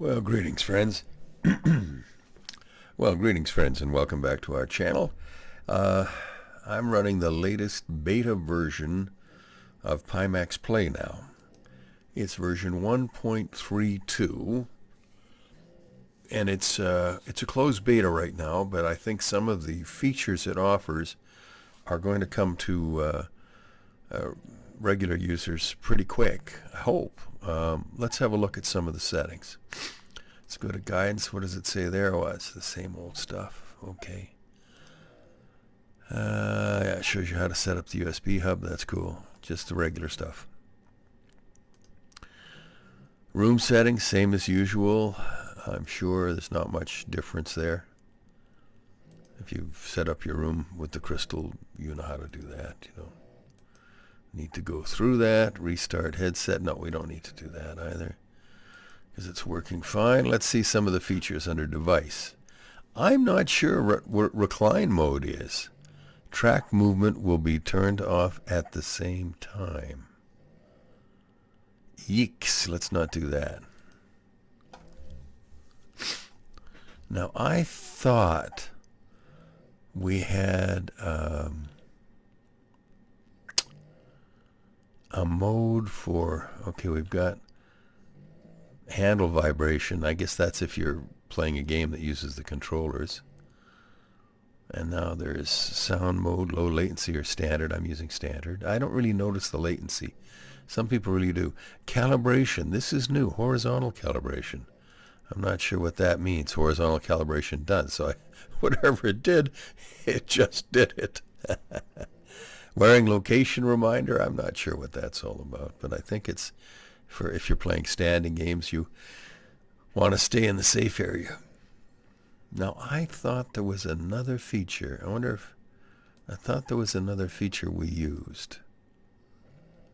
Well, greetings, friends. Greetings, friends, and welcome back to our channel. I'm running the latest beta version of PimaxPlay now. It's version 1.32, and it's a closed beta right now, but I think some of the features it offers are going to come to regular users pretty quick, I hope. Let's have a look at some of the settings. Let's go to guidance. What does it say there? Oh, it's the same old stuff. Okay. Yeah, it shows you how to set up the USB hub. That's cool. Just the regular stuff. Room settings, same as usual. I'm sure there's not much difference there. If you've set up your room with the crystal, you know how to do that. You don't need to go through that. Restart headset. No, we don't need to do that either, because it's working fine. Let's see some of the features under device. I'm not sure what recline mode is. Track movement will be turned off at the same time. Yeeks, let's not do that. Now, I thought we had a mode for, okay, we've got handle vibration. I guess that's if you're playing a game that uses the controllers. And now there's sound mode, low latency or standard. I'm using standard. I don't really notice the latency. Some people really do. Calibration. This is new. Horizontal calibration. I'm not sure what that means. Horizontal calibration does. So whatever it did, it just did it. Wearing location reminder. I'm not sure what that's all about. But I think it's for if you're playing standing games, you want to stay in the safe area. Now, I thought there was another feature. I thought there was another feature we used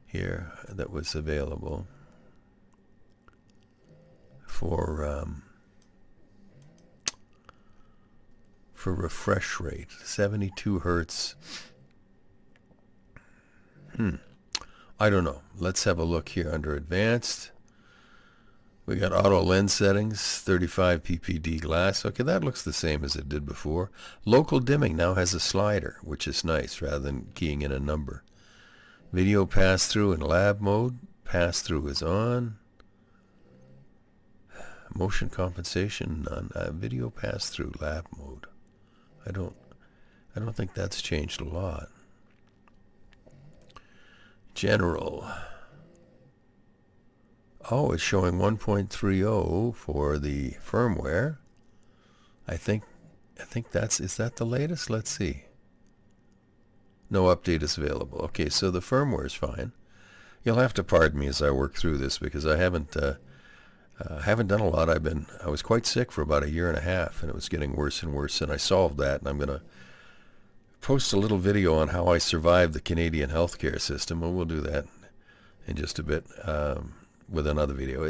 here that was available for refresh rate, 72 hertz. I don't know. Let's have a look here under advanced. We got auto lens settings, 35 ppd glass. Okay, that looks the same as it did before. Local dimming now has a slider, which is nice rather than keying in a number. Video pass-through in lab mode. Pass-through is on. Motion compensation none. Video pass-through lab mode. I don't think that's changed a lot. General. Oh, it's showing 1.30 for the firmware. I think is that the latest? Let's see. No update is available. Okay, so the firmware is fine. You'll have to pardon me as I work through this because I haven't done a lot. I was quite sick for about a year and a half, and it was getting worse and worse. And I solved that, and I'm going to post a little video on how I survived the Canadian healthcare system. Well, we'll do that in just a bit. With another video.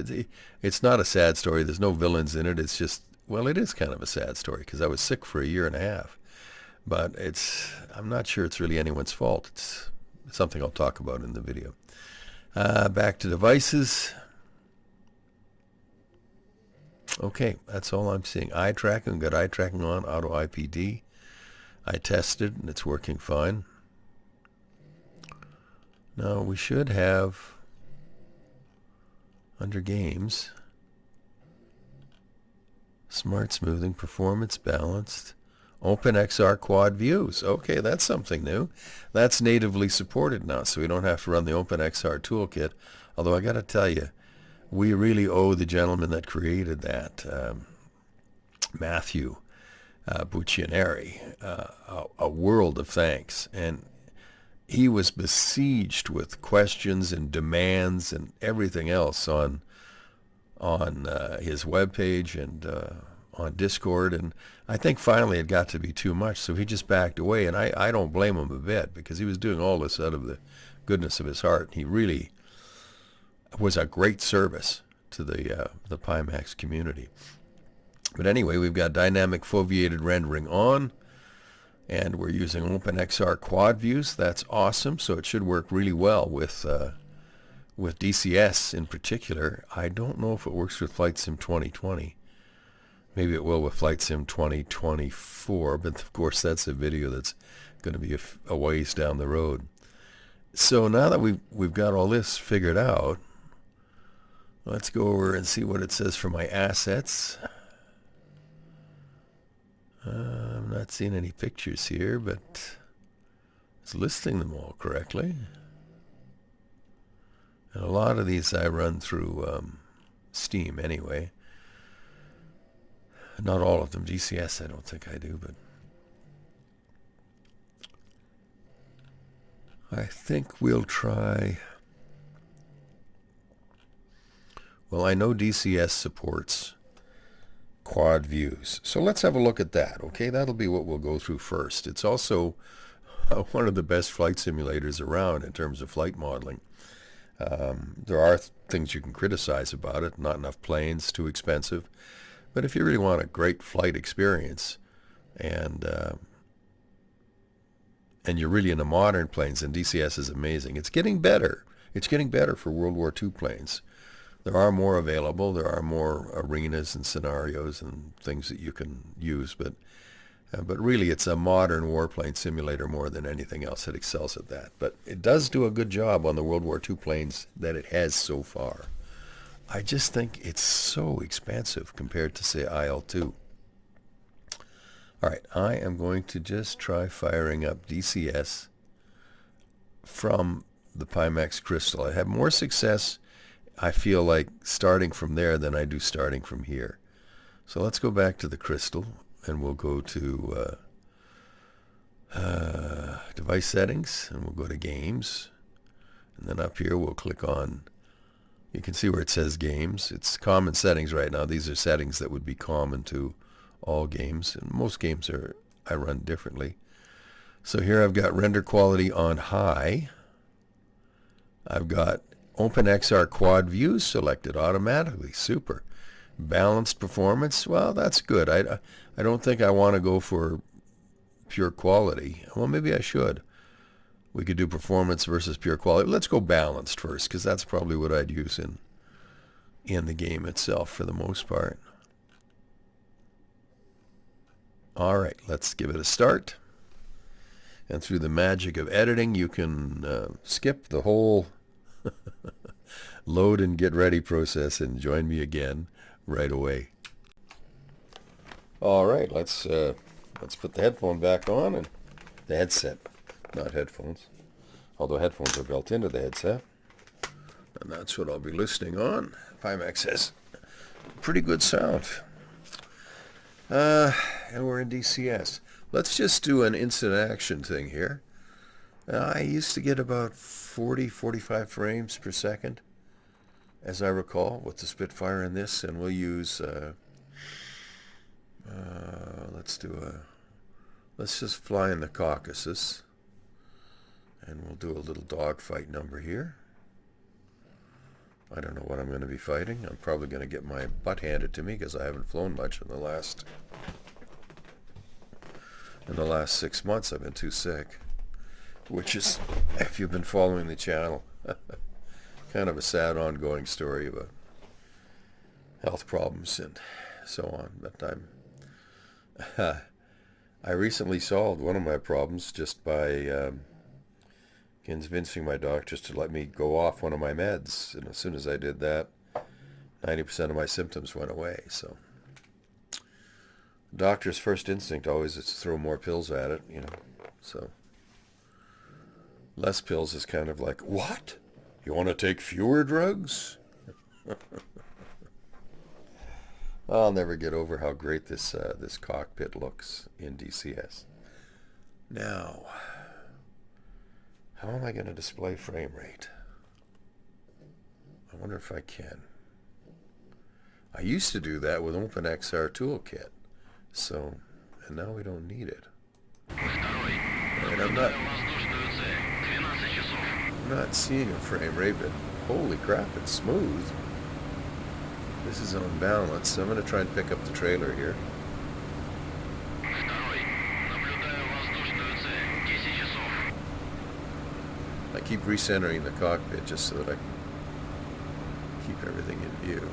It's not a sad story. There's no villains in it. It's just, well, it is kind of a sad story because I was sick for a year and a half. But I'm not sure it's really anyone's fault. It's something I'll talk about in the video. Back to devices. Okay, that's all I'm seeing. Eye tracking, got eye tracking on, auto IPD. I tested and it's working fine. Now we should have under games, smart smoothing, performance balanced, openXR quad views. Okay, that's something new. That's natively supported now, so we don't have to run the openXR toolkit. Although I got to tell you, we really owe the gentleman that created that, Matthew Buccianeri, a world of thanks. And he was besieged with questions and demands and everything else on his webpage and on Discord, and I think finally it got to be too much, so he just backed away, and I don't blame him a bit because he was doing all this out of the goodness of his heart. He really was a great service to the Pimax community. But anyway, we've got dynamic foveated rendering on. And we're using openXR quad views. That's awesome. So it should work really well with with DCS in particular. I don't know if it works with Flight Sim 2020. Maybe it will with Flight Sim 2024, but of course that's a video that's going to be a ways down the road. So now that we've got all this figured out, let's go over and see what it says for my assets. I'm not seeing any pictures here, but it's listing them all correctly. And a lot of these I run through Steam anyway. Not all of them. DCS I don't think I do, but I think we'll try. Well, I know DCS supports quad views, so let's have a look at that. Okay, that'll be what we'll go through first. It's also one of the best flight simulators around in terms of flight modeling. There are things you can criticize about it. Not enough planes, too expensive. But if you really want a great flight experience, and you're really into modern planes, then DCS is amazing. It's getting better. It's getting better for World War II planes. There are more available. There are more arenas and scenarios and things that you can use. But really, it's a modern warplane simulator more than anything else that excels at that. But it does do a good job on the World War II planes that it has so far. I just think it's so expensive compared to, say, IL-2. All right, I am going to just try firing up DCS from the Pimax Crystal. I have more success, I feel like, starting from there than I do starting from here. So let's go back to the Crystal, and we'll go to device settings, and we'll go to games. And then up here we'll click on, you can see where it says games. It's common settings right now. These are settings that would be common to all games, and most games I run differently. So here I've got render quality on high. I've got openXR quad views selected automatically. Super. Balanced performance. Well, that's good. I don't think I want to go for pure quality. Well, maybe I should. We could do performance versus pure quality. Let's go balanced first, because that's probably what I'd use in the game itself for the most part. All right, let's give it a start. And through the magic of editing, you can skip the whole load and get ready process and join me again right away. All right, let's put the headphone back on, and the headset. Not headphones, although headphones are built into the headset. And that's what I'll be listening on. Pimax has pretty good sound. And we're in DCS. Let's just do an instant action thing here. I used to get about 45 frames per second, as I recall, with the Spitfire in this. And we'll use, let's just fly in the Caucasus. And we'll do a little dogfight number here. I don't know what I'm going to be fighting. I'm probably going to get my butt handed to me because I haven't flown much in the last 6 months. I've been too sick, which is, if you've been following the channel, kind of a sad ongoing story about health problems and so on. But I recently solved one of my problems just by convincing my doctors to let me go off one of my meds, and as soon as I did that, 90% of my symptoms went away. So the doctor's first instinct always is to throw more pills at it, you know. So less pills is kind of like, what? You want to take fewer drugs? I'll never get over how great this cockpit looks in DCS. Now, how am I going to display frame rate? I wonder if I can. I used to do that with OpenXR Toolkit. So, and now we don't need it. And I'm not seeing a frame rate, but holy crap, it's smooth. This is on balance, so I'm going to try and pick up the trailer here. I keep recentering the cockpit just so that keep everything in view.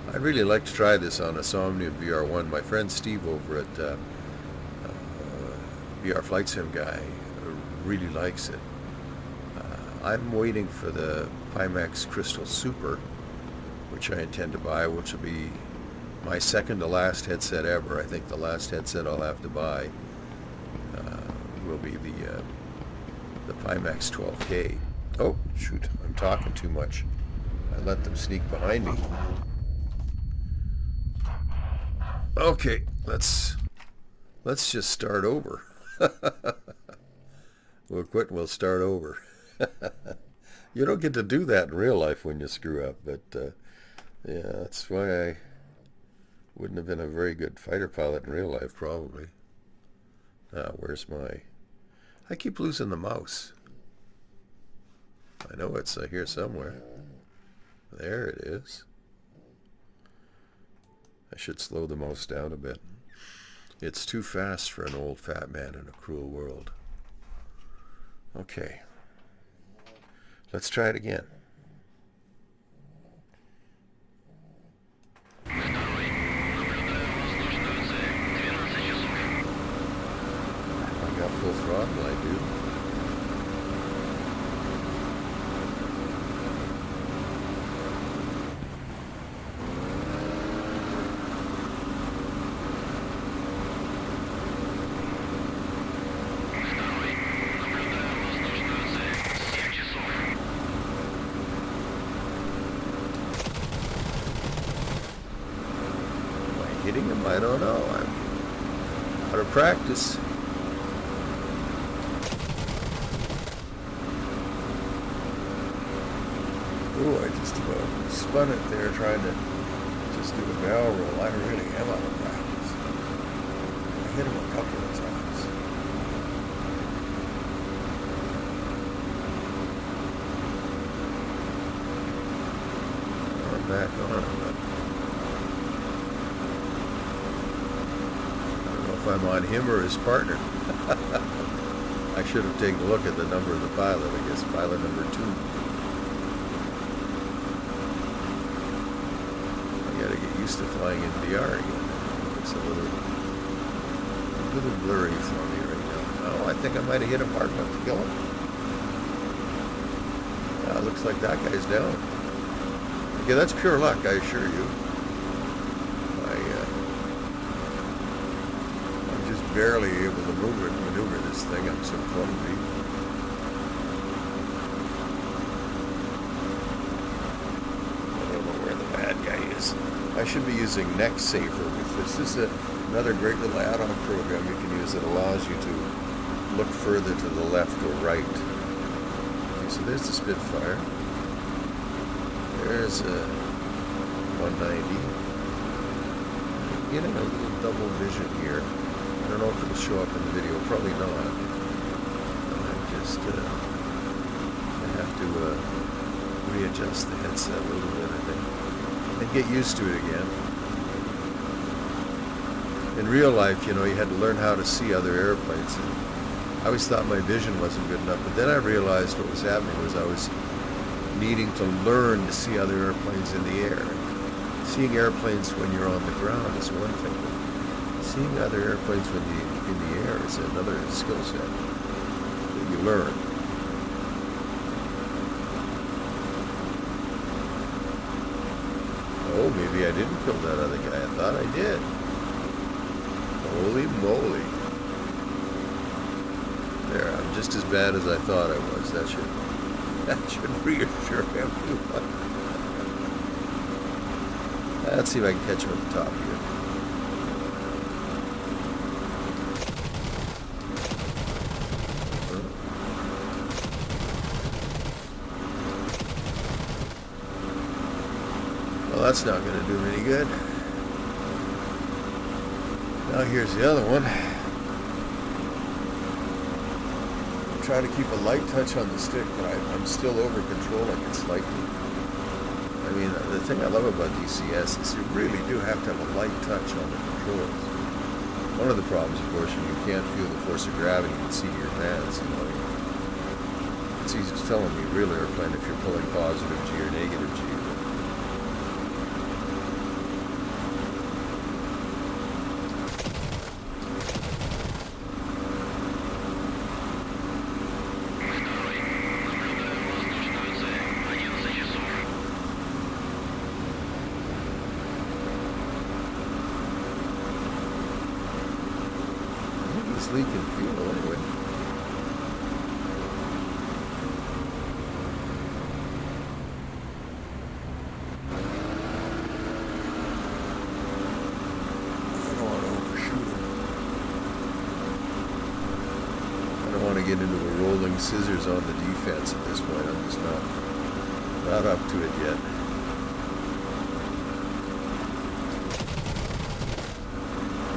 I'd really like to try this on a Somnium VR1. My friend Steve over at VR Flight Sim Guy really likes it. I'm waiting for the Pimax Crystal Super, which I intend to buy, which will be my second to last headset ever. I think the last headset I'll have to buy will be the Pimax 12K. Oh, shoot, I'm talking too much. I let them sneak behind me. Okay, let's just start over. We'll quit and we'll start over. You don't get to do that in real life when you screw up, but yeah, that's why I wouldn't have been a very good fighter pilot in real life, probably. Where's my... I keep losing the mouse. I know it's here somewhere. There it is. I should slow the mouse down a bit. It's too fast for an old fat man in a cruel world. Okay. Let's try it again. I got full throttle, I do. Hitting him? I don't know. I'm out of practice. Ooh, I just about spun it there trying to just do a barrel roll. I really am out of practice. I hit him a couple of times. I'm back on him. If I'm on him or his partner. I should have taken a look at the number of the pilot. I guess pilot number 2. I gotta get used to flying in VR again. It's a little blurry for me right now. Oh, I think I might have hit him hard enough to kill him. Looks like that guy's down. Okay, that's pure luck, I assure you. Barely able to maneuver this thing. I'm so clumsy. I don't know where the bad guy is. I should be using Neck Safer with this. This is another great little add-on program you can use that allows you to look further to the left or right. Okay, so there's the Spitfire. There's a 190. Getting a little double vision here. I don't know if it'll show up in the video. Probably not. I have to readjust the headset a little bit, I think, and get used to it again. In real life, you know, you had to learn how to see other airplanes. And I always thought my vision wasn't good enough, but then I realized what was happening was I was needing to learn to see other airplanes in the air. Seeing airplanes when you're on the ground is one thing. Seeing other airplanes when in the air is another skill set that you learn. Oh, maybe I didn't kill that other guy. I thought I did. Holy moly. There, I'm just as bad as I thought I was. That should reassure everyone. Let's see if I can catch him at the top here. Well, that's not going to do me any good. Now here's the other one. I'm trying to keep a light touch on the stick, but I'm still over-controlling it slightly. I mean, the thing I love about DCS is you really do have to have a light touch on the controls. One of the problems, of course, is you can't feel the force of gravity in the seat of your pants. You know? It's easy to tell in the real airplane if you're pulling positive G or negative G. But sleek and feel anyway. Get into a rolling scissors on the defense at this point. I'm just not up to it yet.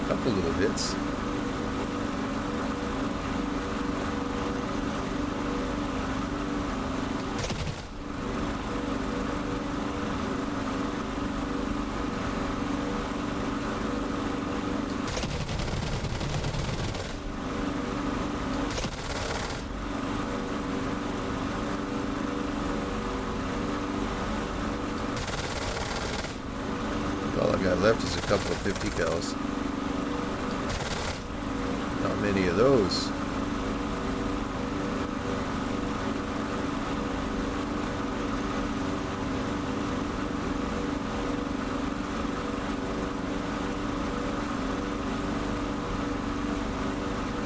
Couple little hits. All I got left is a couple of 50 cals. Not many of those.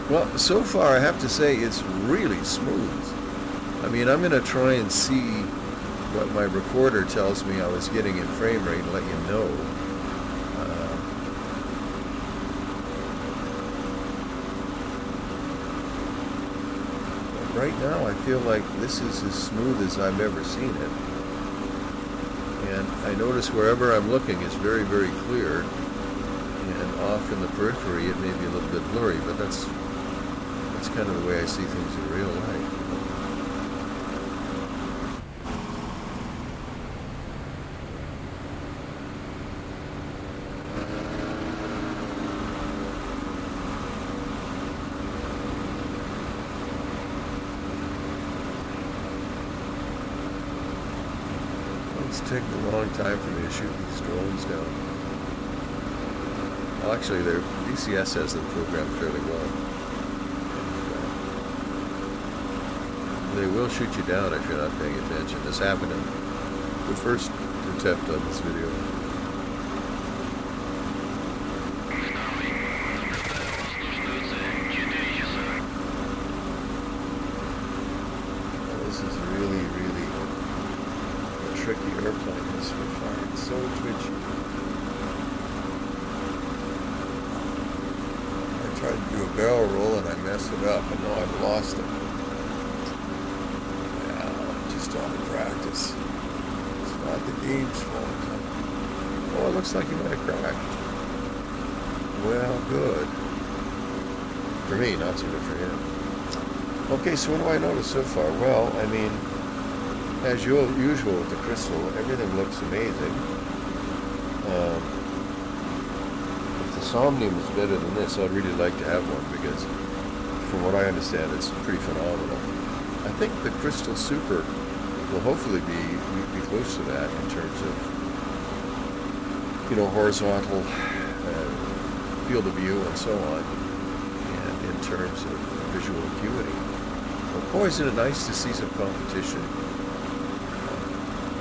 Well, so far I have to say it's really smooth. I mean, I'm going to try and see what my recorder tells me I was getting in frame rate and let you know. Right now I feel like this is as smooth as I've ever seen it. And I notice wherever I'm looking it's very, very clear. And off in the periphery it may be a little bit blurry, but that's kind of the way I see things in real life. It's taking a long time for me to shoot these drones down. Well, actually, their DCS has them programmed fairly well. They will shoot you down if you're not paying attention. This happened in the first attempt on this video. This is really, really a tricky airplane. This one firing so twitchy. I tried to do a barrel roll and I messed it up, and now I've lost it. On the practice. It's not the game's fault. Oh, it looks like he might have crashed. Well, good. For me, not so good for him. Okay, so what do I notice so far? Well, I mean, as usual with the crystal, everything looks amazing. If the Somnium is better than this, I'd really like to have one because, from what I understand, it's pretty phenomenal. I think the Crystal Super will hopefully be close to that in terms of, you know, horizontal field of view and so on, and in terms of visual acuity. Well, boy, isn't it nice to see some competition.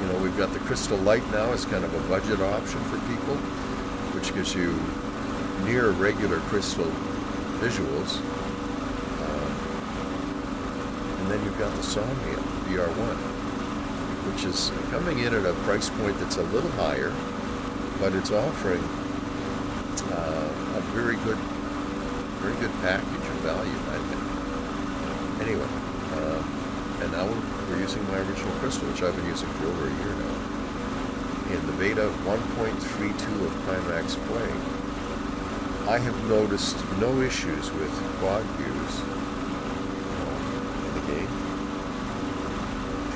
You know, we've got the Crystal Light now as kind of a budget option for people, which gives you near regular crystal visuals. And then you've got the Somnium VR1. Which is coming in at a price point that's a little higher, but it's offering a very good package of value, I think. Anyway, and now we're using my original crystal, which I've been using for over a year now, in the beta 1.32 of PimaxPlay. I have noticed no issues with quad views in the game.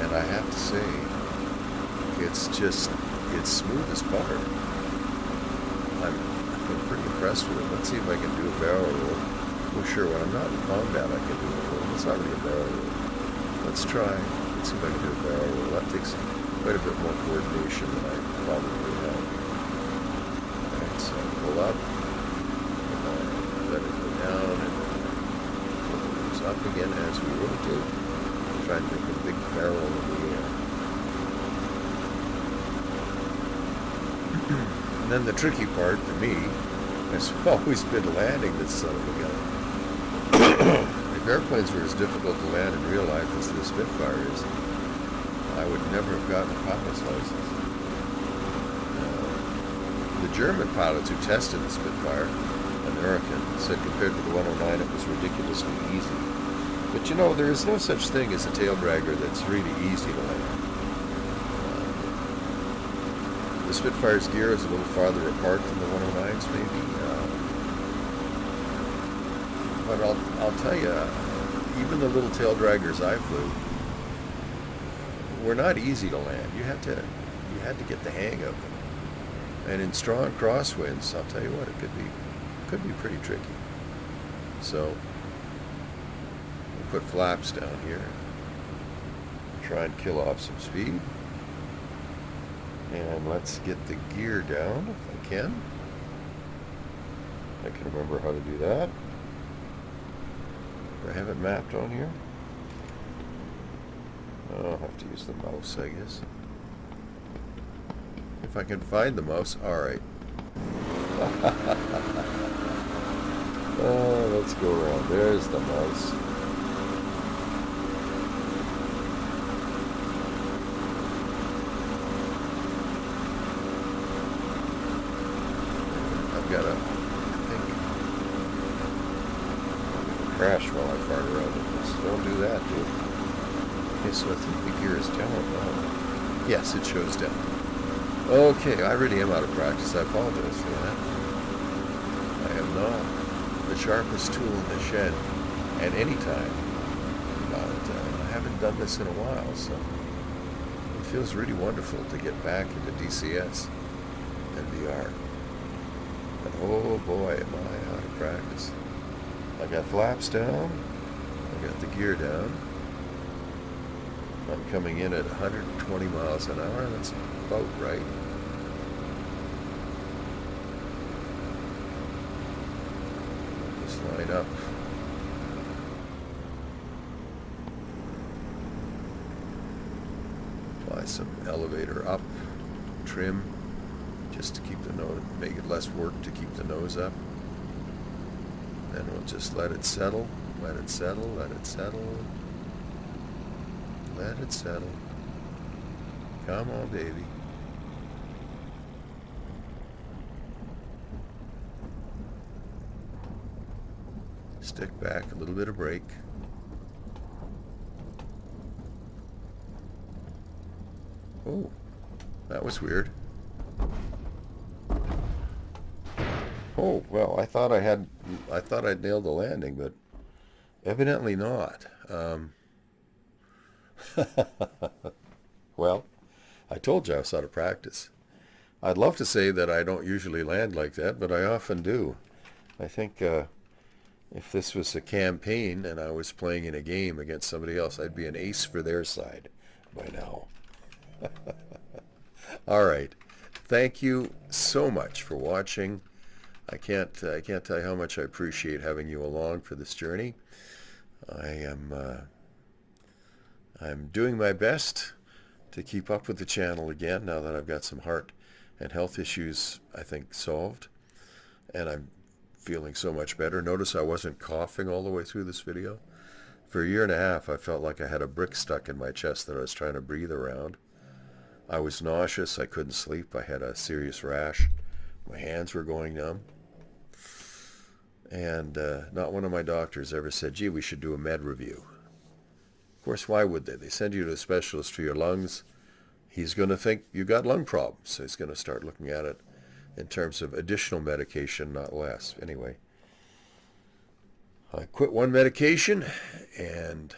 And I have to say, it's smooth as butter. I'm pretty impressed with it. Let's see if I can do a barrel roll. Well, sure, when I'm not in combat, I can do a roll. It's not really a barrel roll. Let's try. Let's see if I can do a barrel roll. That takes quite a bit more coordination than I probably have. Alright, so pull up, and let it go down, and pull it up again as we rotate. Try and make a big barrel in the air. And then the tricky part for me has always been landing this son of a gun. If airplanes were as difficult to land in real life as the Spitfire is, I would never have gotten a pilot's license. The German pilots who tested the Spitfire, American, said compared to the 109 it was ridiculously easy. But you know, there is no such thing as a tail dragger that's really easy to land. The Spitfire's gear is a little farther apart than the 109's maybe. But I'll tell you, even the little tail draggers I flew were not easy to land. You had to get the hang of them. And in strong crosswinds, I'll tell you what, it could be pretty tricky. So we'll put flaps down here. Try and kill off some speed. And let's get the gear down if I can. I can remember how to do that. Do I have it mapped on here? Oh, I'll have to use the mouse, I guess. If I can find the mouse, alright. Oh, let's go around. There's the mouse. I've got to, I think, crash while I fart around with this. Don't do that, dude. Okay, so I think the gear is down now. Yes, it shows down. Okay, I really am out of practice. I apologize for that. I am not the sharpest tool in the shed at any time. But I haven't done this in a while, so it feels really wonderful to get back into DCS and VR. But oh boy, am I out of practice. I got flaps down. I got the gear down. I'm coming in at 120 miles an hour. That's about right. Just line up. Apply some elevator up, trim, just to keep the nose, make it less work to keep the nose up. Then we'll just let it settle, let it settle, let it settle. Let it settle. Come on, baby. Stick back, a little bit of brake. Oh, that was weird. Oh, well, I thought I'd nailed the landing, but evidently not. Well, I told you I was out of practice. I'd love to say that I don't usually land like that, but I often do. I think if this was a campaign and I was playing in a game against somebody else, I'd be an ace for their side by now. All right. Thank you so much for watching. I can't tell you how much I appreciate having you along for this journey. I'm doing my best to keep up with the channel again now that I've got some heart and health issues, I think, solved. And I'm feeling so much better. Notice I wasn't coughing all the way through this video. For a year and a half, I felt like I had a brick stuck in my chest that I was trying to breathe around. I was nauseous. I couldn't sleep. I had a serious rash. My hands were going numb. And not one of my doctors ever said, gee, we should do a med review. Of course, why would they? They send you to a specialist for your lungs. He's going to think you got lung problems. So he's going to start looking at it in terms of additional medication, not less. Anyway, I quit one medication, and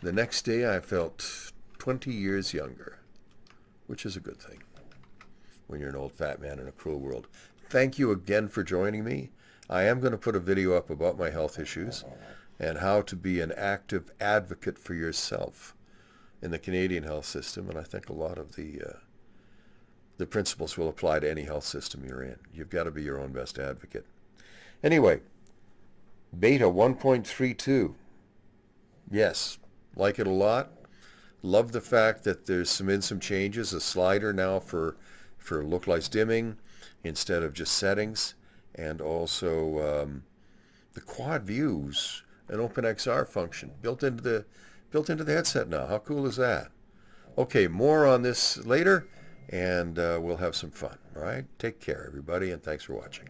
the next day I felt 20 years younger, which is a good thing when you're an old fat man in a cruel world. Thank you again for joining me. I am going to put a video up about my health issues and how to be an active advocate for yourself in the Canadian health system, and I think a lot of the principles will apply to any health system you're in. You've got to be your own best advocate. Anyway, Beta 1.32. Yes, like it a lot. Love the fact that there's been some changes, a slider now for localized dimming instead of just settings, and also the quad views an openXR function built into the headset now. How cool is that? Okay, more on this later, and we'll have some fun. All right, take care, everybody, and thanks for watching.